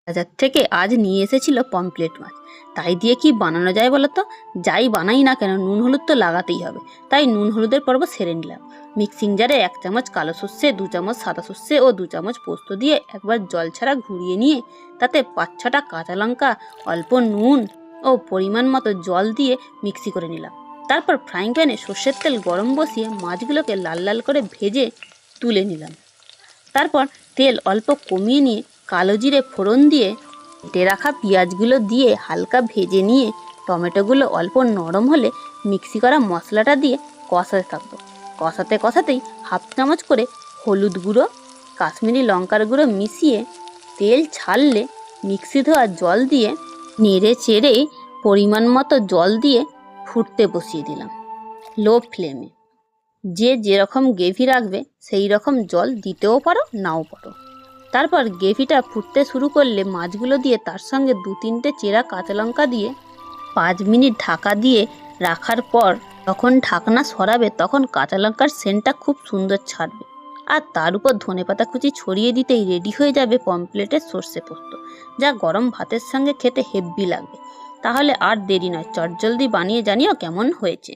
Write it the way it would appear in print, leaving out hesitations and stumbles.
বাজার থেকে আজ নিয়ে এসেছিল পমফ্রেট মাছ। তাই দিয়ে কি বানানো যায় বলো তো? যাই বানাই না কেন নুন হলুদ তো লাগাতেই হবে। তাই নুন হলুদের পর্ব সেরে নিলাম। মিক্সিং জারে 1 চামচ কালো সর্ষে, 2 চামচ সাদা সর্ষে ও 2 চামচ পোস্ত দিয়ে একবার জল ছাড়া ঘুরিয়ে নিয়ে তাতে 5-6টা কাঁচা লঙ্কা, অল্প নুন ও পরিমাণ মতো জল দিয়ে মিক্সি করে নিলাম। তারপর ফ্রাইং প্যানে সর্ষের তেল গরম বসিয়ে মাছগুলোকে লাল লাল করে ভেজে তুলে নিলাম। তারপর তেল অল্প কমিয়ে নিয়ে কালো জিরে ফোড়ন দিয়ে কেটে রাখা পেঁয়াজগুলো দিয়ে হালকা ভেজে নিয়ে টমেটোগুলো অল্প নরম হলে মিক্সি করা মশলাটা দিয়ে কষাতে থাকবো। কষাতে কষাতেই 1/2 চামচ করে হলুদ গুঁড়ো, কাশ্মীরি লঙ্কার গুঁড়ো মিশিয়ে তেল ছাড়লে মিক্সি ধোয়া জল দিয়ে নেড়ে চেড়ে পরিমাণ মতো জল দিয়ে ফুটতে বসিয়ে দিলাম লো ফ্লেমে। যে যেরকম গ্রেভি রাখবে সেই রকম জল দিতেও পারো, নাও পারো। তারপর গ্রেভিটা ফুটতে শুরু করলে মাছগুলো দিয়ে তার সঙ্গে 2-3টে চেরা কাঁচা লঙ্কা দিয়ে 5 মিনিট ঢাকা দিয়ে রাখার পর যখন ঢাকনা সরাবে তখন কাঁচা লঙ্কার সেন্টটা খুব সুন্দর ছাড়বে। আর তার উপর ধনেপাতা কুচি ছড়িয়ে দিতেই রেডি হয়ে যাবে পমফ্রেটের সর্ষে পোস্ত, যা গরম ভাতের সঙ্গে খেতে হেব্বি লাগবে। তাহলে আর দেরি নয়, চটজলদি বানিয়ে জানিও কেমন হয়েছে।